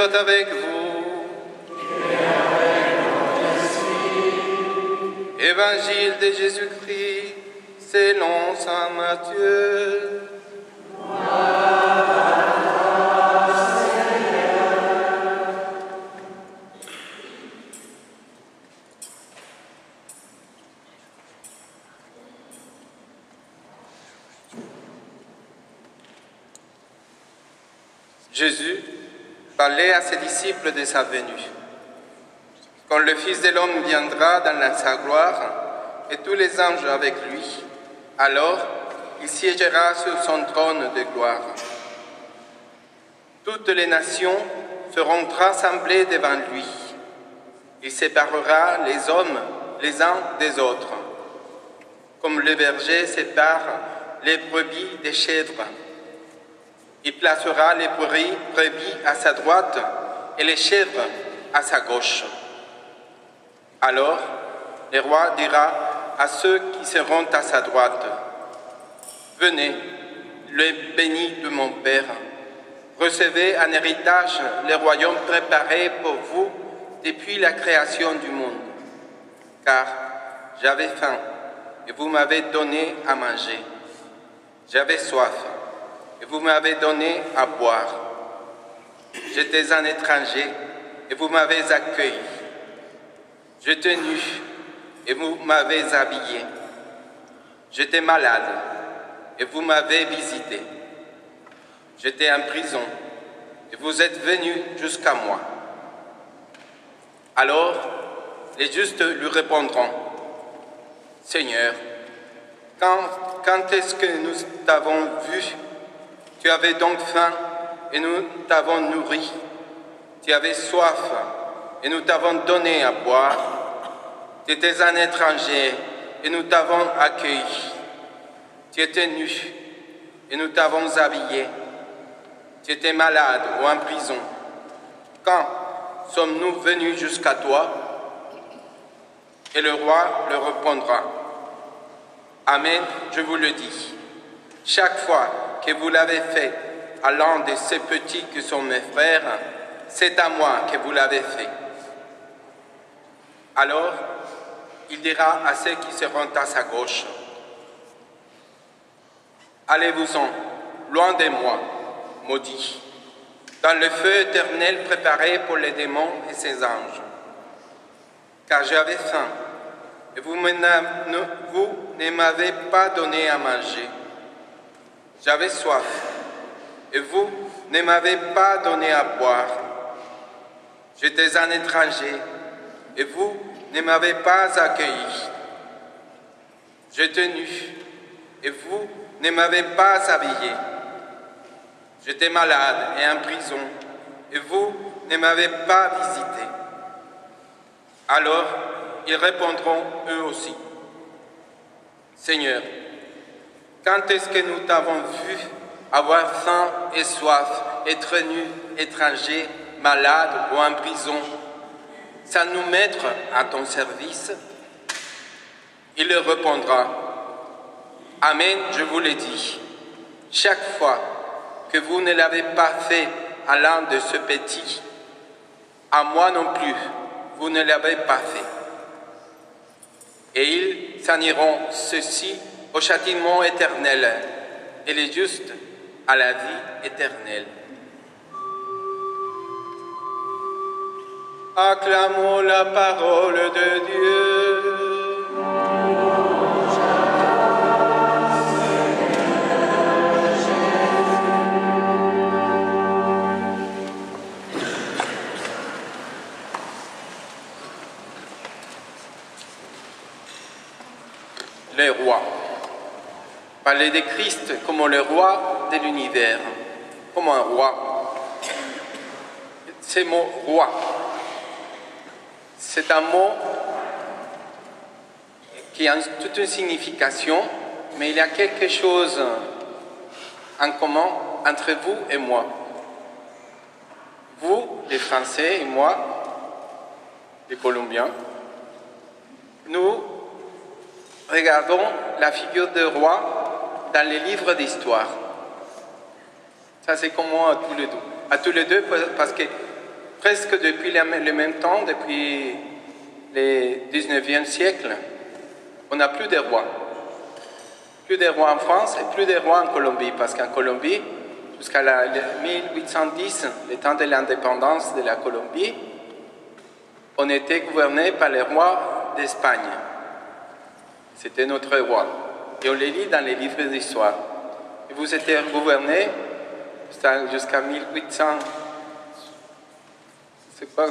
soit avec vous. Évangile de Jésus-Christ selon saint Matthieu. Jésus parlait à ses disciples de sa venue. Quand le Fils de l'homme viendra dans sa gloire, et tous les anges avec lui, alors il siégera sur son trône de gloire. Toutes les nations seront rassemblées devant lui. Il séparera les hommes les uns des autres, comme le berger sépare les brebis des chèvres. Il placera les brebis à sa droite et les chèvres à sa gauche. Alors, le roi dira à ceux qui seront à sa droite, « Venez, le béni de mon Père, recevez en héritage le royaume préparé pour vous depuis la création du monde. Car j'avais faim et vous m'avez donné à manger. J'avais soif et vous m'avez donné à boire. J'étais un étranger et vous m'avez accueilli. J'étais nu et vous m'avez habillé. J'étais malade et vous m'avez visité. J'étais en prison et vous êtes venus jusqu'à moi. » Alors, les justes lui répondront, « Seigneur, quand est-ce que nous t'avons vu? Tu avais donc faim et nous t'avons nourri. Tu avais soif et nous t'avons donné à boire. Tu étais un étranger et nous t'avons accueilli. Tu étais nu et nous t'avons habillé. Tu étais malade ou en prison. Quand sommes-nous venus jusqu'à toi? » Et le roi leur répondra, « Amen, je vous le dis. Chaque fois que vous l'avez fait à l'un de ces petits que sont mes frères, c'est à moi que vous l'avez fait. » Alors, il dira à ceux qui seront à sa gauche, « Allez-vous-en, loin de moi, maudits, dans le feu éternel préparé pour les démons et ses anges. Car j'avais faim, et vous ne m'avez pas donné à manger. J'avais soif, et vous ne m'avez pas donné à boire. J'étais un étranger, et vous ne m'avez pas accueilli. J'étais nu, et vous ne m'avez pas habillé. J'étais malade et en prison, et vous ne m'avez pas visité. » Alors, ils répondront eux aussi, « Seigneur, quand est-ce que nous t'avons vu avoir faim et soif, être nu, étranger, malade ou en prison, sans nous mettre à ton service? » Il leur répondra, « Amen, je vous le dis, chaque fois que vous ne l'avez pas fait à l'un de ce petit, à moi non plus, vous ne l'avez pas fait. » Et ils s'en iront, ceux-ci, au châtiment éternel, et les justes à la vie éternelle. Acclamons la parole de Dieu. Le roi. Parler de Christ comme le roi de l'univers, comme un roi. Ce mot roi, c'est un mot qui a toute une signification, mais il y a quelque chose en commun entre vous et moi. Vous, les Français, et moi, les Colombiens, nous regardons la figure de roi dans les livres d'histoire. Ça, c'est comme moi à tous les deux, parce que presque depuis le même temps, depuis le 19e siècle, on n'a plus de rois. Plus de rois en France et plus de rois en Colombie, parce qu'en Colombie, jusqu'à 1810, le temps de l'indépendance de la Colombie, on était gouverné par le roi d'Espagne. C'était notre roi. Et on les lit dans les livres d'histoire. Et vous étiez gouverné jusqu'à 1800.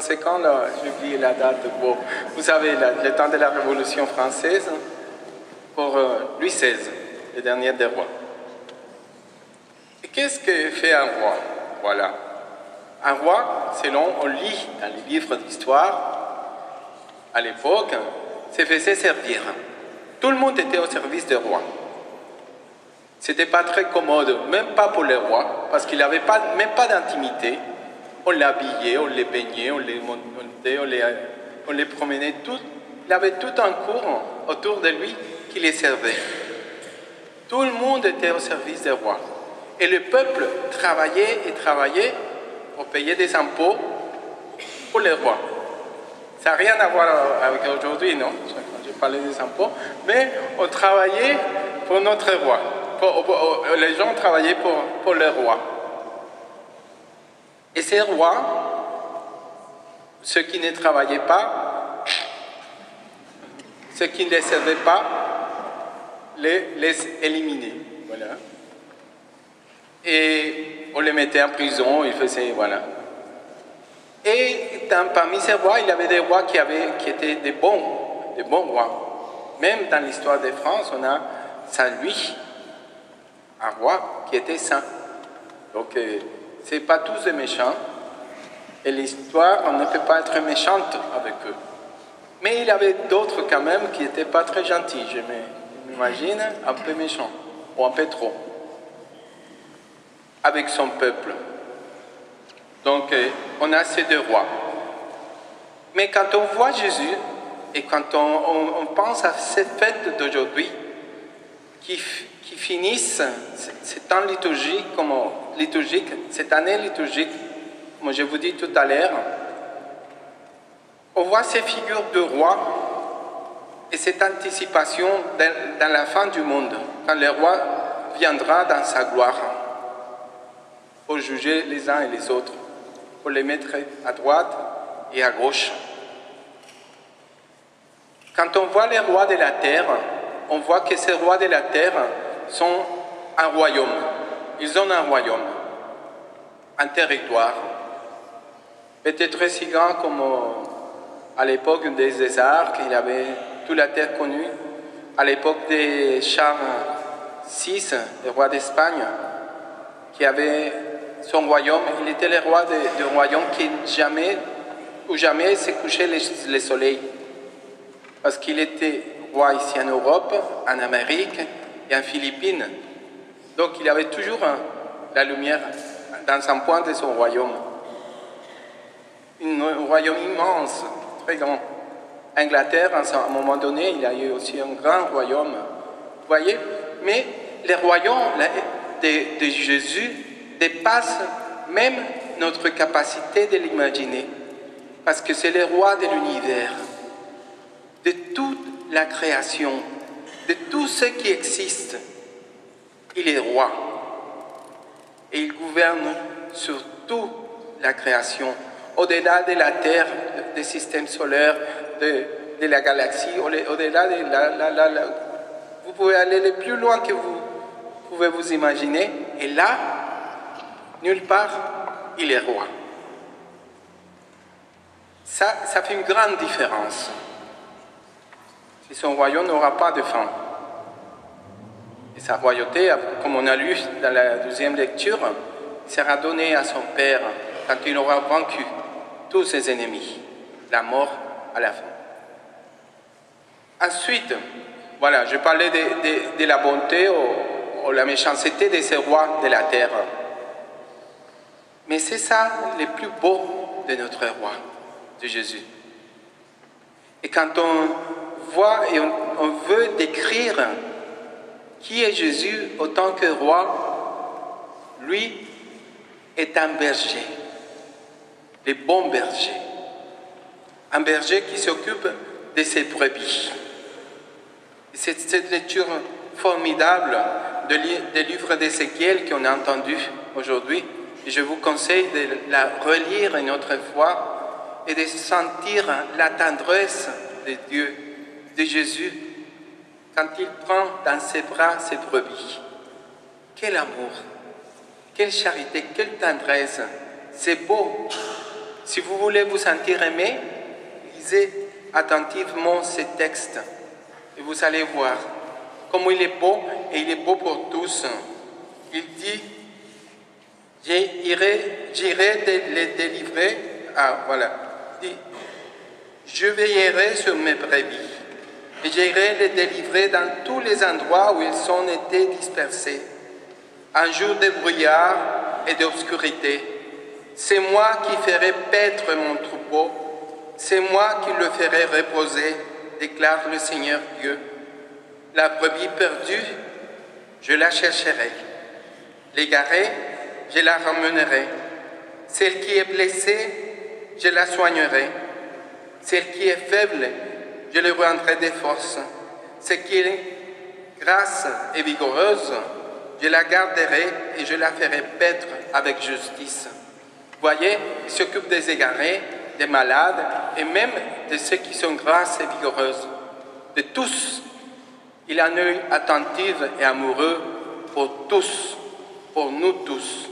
C'est quand là? J'ai oublié la date. Bon, vous savez, le temps de la Révolution française, pour Louis XVI, le dernier des rois. Et qu'est-ce que fait un roi? Voilà. Un roi, selon on lit dans les livres d'histoire, à l'époque, se faisait servir. Tout le monde était au service du roi. C'était pas très commode, même pas pour le roi, parce qu'il n'avait même pas d'intimité. On l'habillait, on les baignait, on les montait, on les promenait. Il avait tout un cours autour de lui qui les servait. Tout le monde était au service du roi. Et le peuple travaillait et travaillait pour payer des impôts pour le roi. Ça n'a rien à voir avec aujourd'hui, non? J'ai parlé des impôts, mais on travaillait pour notre roi. Les gens travaillaient pour le roi. Et ces rois, ceux qui ne travaillaient pas, ceux qui ne les servaient pas, les éliminaient. Voilà. Et on les mettait en prison, ils faisaient, voilà. Et parmi ces rois, il y avait des rois qui étaient des bons rois. Même dans l'histoire de France, on a Saint-Louis, un roi qui était saint. Donc, ce n'est pas tous des méchants. Et l'histoire, on ne peut pas être méchante avec eux. Mais il y avait d'autres quand même qui n'étaient pas très gentils. Je m'imagine un peu méchants, ou un peu trop, avec son peuple. Donc, on a ces deux rois. Mais quand on voit Jésus, et quand on pense à cette fête d'aujourd'hui, qui finissent cette année liturgique, cette année liturgique, comme je vous dis tout à l'heure, on voit ces figures de rois et cette anticipation dans la fin du monde, quand le roi viendra dans sa gloire pour juger les uns et les autres, pour les mettre à droite et à gauche. Quand on voit les rois de la terre, on voit que ces rois de la terre sont un royaume. Ils ont un royaume, un territoire. Peut-être si grand comme à l'époque des Césars, qu'il avait toute la terre connue. À l'époque de Charles VI, le roi d'Espagne, qui avait son royaume. Il était le roi du royaume qui jamais s'est couché le soleil. Parce qu'il était roi ici en Europe, en Amérique et en Philippines. Donc il avait toujours la lumière dans un point de son royaume. Un royaume immense, très grand. Angleterre, à un moment donné, il y a eu aussi un grand royaume. Vous voyez? Mais le royaume de Jésus dépasse même notre capacité de l'imaginer. Parce que c'est le roi de l'univers, de toute la création, de tout ce qui existe. Il est roi. Et il gouverne sur toute la création, au-delà de la Terre, des systèmes solaires, de la galaxie, au-delà de vous pouvez aller le plus loin que vous pouvez vous imaginer. Et là, nulle part, il est roi. Ça fait une grande différence. Si son royaume n'aura pas de fin. Et sa royauté, comme on a lu dans la deuxième lecture, sera donnée à son Père quand il aura vaincu tous ses ennemis, la mort à la fin. Ensuite, voilà, je parlais de la bonté ou la méchanceté de ces rois de la terre. Mais c'est ça le plus beau de notre roi, de Jésus. Et quand on voit et on veut décrire qui est Jésus autant que roi, lui est un berger. le bon berger. Un berger qui s'occupe de ses brebis. C'est cette lecture formidable des livres d'Ézéchiel qu'on a entendu aujourd'hui. Et je vous conseille de la relire une autre fois et de sentir la tendresse de Dieu, de Jésus, quand il prend dans ses bras ses brebis. Quel amour, quelle charité, quelle tendresse. C'est beau. Si vous voulez vous sentir aimé, lisez attentivement ces textes et vous allez voir comment il est beau et il est beau pour tous. Il dit, j'irai les délivrer. Ah, voilà. Il dit, je veillerai sur mes brebis et j'irai les délivrer dans tous les endroits où ils ont été dispersés. Un jour de brouillard et d'obscurité, c'est moi qui ferai paître mon troupeau, c'est moi qui le ferai reposer, déclare le Seigneur Dieu. La brebis perdue, je la chercherai. L'égarée, je la ramènerai. Celle qui est blessée, je la soignerai. Celle qui est faible, je lui rendrai des forces. Celle qui est grasse et vigoureuse, je la garderai et je la ferai paître avec justice. Vous voyez, il s'occupe des égarés, des malades et même de ceux qui sont grasses et vigoureuses. De tous, il a un œil attentif et amoureux pour tous, pour nous tous.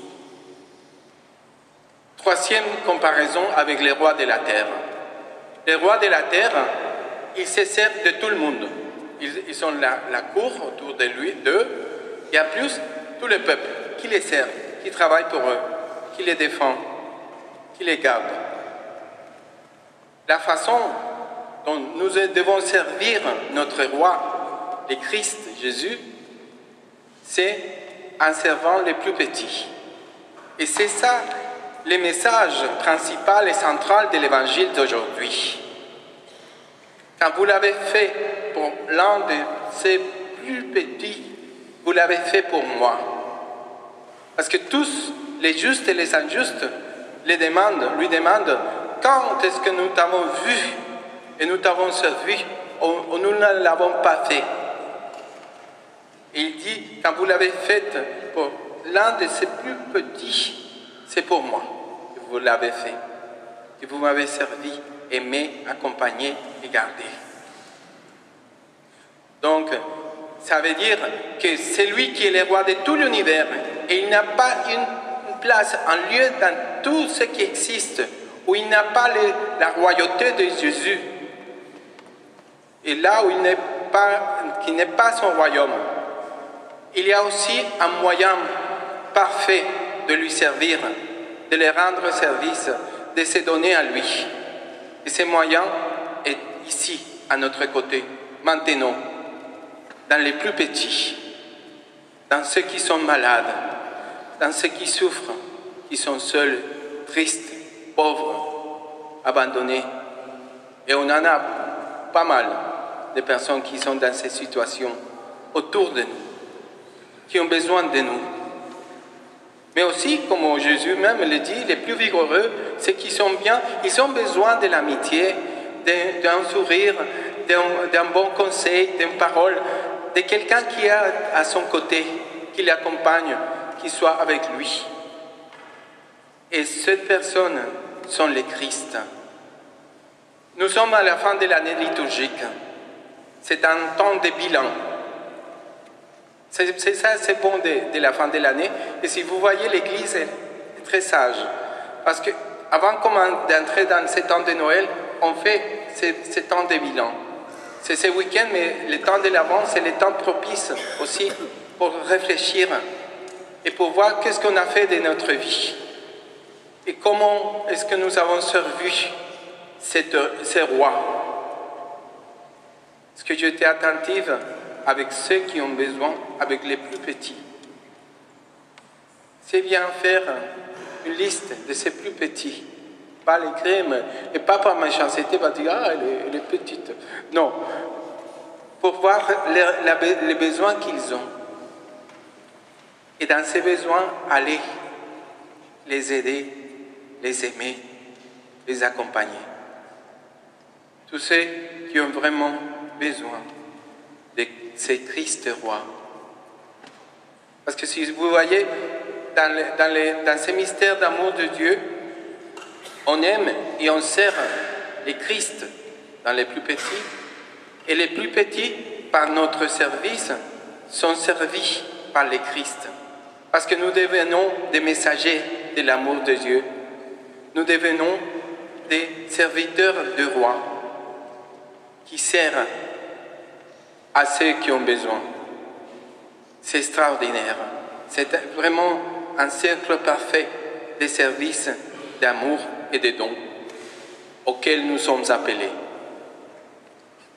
Troisième comparaison avec les rois de la terre. Les rois de la terre, ils se servent de tout le monde. Ils ont la cour autour de d'eux, et en plus, tout le peuple qui les sert, qui travaille pour eux, qui les défend, qui les garde. La façon dont nous devons servir notre roi, le Christ Jésus, c'est en servant les plus petits. Et c'est ça le message principal et central de l'évangile d'aujourd'hui. Quand vous l'avez fait pour l'un de ces plus petits, vous l'avez fait pour moi. Parce que tous, les justes et les injustes, lui demandent quand est-ce que nous t'avons vu et nous t'avons servi ou nous ne l'avons pas fait. Et il dit, quand vous l'avez fait pour l'un de ces plus petits, c'est pour moi que vous l'avez fait, que vous m'avez servi, aimé, accompagné et gardé. Donc, ça veut dire que c'est lui qui est le roi de tout l'univers et il n'a pas une place, un lieu dans tout ce qui existe où il n'a pas la royauté de Jésus. Et là où qui n'est pas son royaume, il y a aussi un moyen parfait de lui servir, de lui rendre service, de se donner à lui. Et ce moyen est ici, à notre côté, maintenant, dans les plus petits, dans ceux qui sont malades, dans ceux qui souffrent, qui sont seuls, tristes, pauvres, abandonnés. Et on en a pas mal de personnes qui sont dans ces situations autour de nous, qui ont besoin de nous. Mais aussi, comme Jésus même le dit, les plus vigoureux, ceux qui sont bien, ils ont besoin de l'amitié, d'un sourire, d'un bon conseil, d'une parole, de quelqu'un qui est à son côté, qui l'accompagne, qui soit avec lui. Et ces personnes sont les Christ. Nous sommes à la fin de l'année liturgique. C'est un temps de bilan. C'est ça, c'est bon de la fin de l'année. Et si vous voyez, l'Église est très sage. Parce qu'avant d'entrer dans ce temps de Noël, on fait ce temps de bilan. C'est ce week-end, mais le temps de l'Avent, c'est le temps propice aussi pour réfléchir et pour voir qu'est-ce qu'on a fait de notre vie. Et comment est-ce que nous avons servi ces rois. Est-ce que j'étais attentive avec ceux qui ont besoin, avec les plus petits? C'est bien faire une liste de ces plus petits. Pas l'écrire, et pas par méchanceté, pas dire « Ah, elle est petite ». Non, pour voir les besoins qu'ils ont. Et dans ces besoins, aller les aider, les aimer, les accompagner. Tous ceux qui ont vraiment besoin de ces tristes rois. Parce que si vous voyez, dans ces mystères d'amour de Dieu, on aime et on sert les Christ dans les plus petits, et les plus petits, par notre service, sont servis par les Christ. Parce que nous devenons des messagers de l'amour de Dieu. Nous devenons des serviteurs du roi qui servent à ceux qui ont besoin. C'est extraordinaire. C'est vraiment un cercle parfait de services, d'amour et de dons auxquels nous sommes appelés.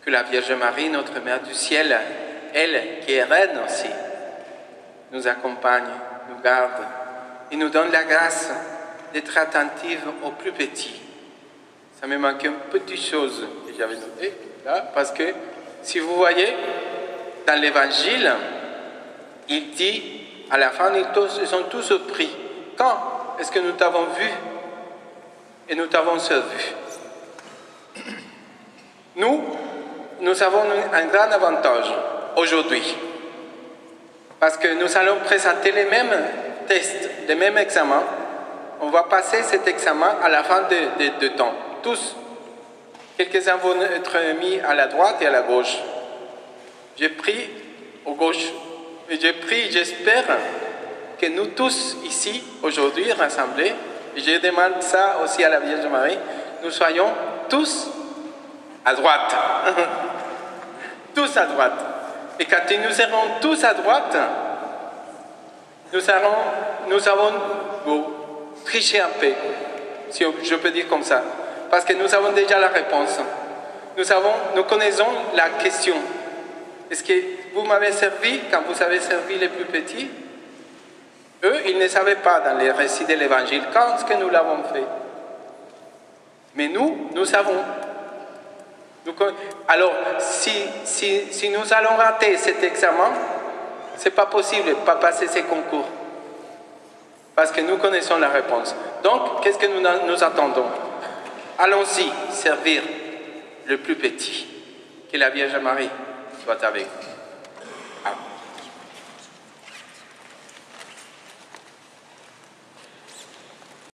Que la Vierge Marie, notre Mère du ciel, elle qui est reine aussi, nous accompagne, nous garde et nous donne la grâce d'être attentive aux plus petits. Ça me manque une petite chose que j'avais notée là, parce que si vous voyez, dans l'Évangile, il dit, à la fin, ils sont tous pris. Quand est-ce que nous t'avons vu et nous t'avons servi? Nous avons un grand avantage aujourd'hui, parce que nous allons présenter les mêmes tests, les mêmes examens. On va passer cet examen à la fin de temps. Tous. Quelques-uns vont être mis à la droite et à la gauche. J'ai pris aux gauche. Et j'ai pris, j'espère que nous tous ici, aujourd'hui, rassemblés, et je demande ça aussi à la Vierge Marie, nous soyons tous à droite. Tous à droite. Et quand nous serons tous à droite, nous avons triché un peu, si je peux dire comme ça. Parce que nous avons déjà la réponse. Nous connaissons la question. Est-ce que vous m'avez servi quand vous avez servi les plus petits? Eux, ils ne savaient pas dans les récits de l'Évangile quand est-ce que nous l'avons fait. Mais nous savons. Alors, si nous allons rater cet examen, ce n'est pas possible de ne pas passer ces concours. Parce que nous connaissons la réponse. Donc, qu'est-ce que nous attendons? Allons-y servir le plus petit. Que la Vierge Marie soit avec nous.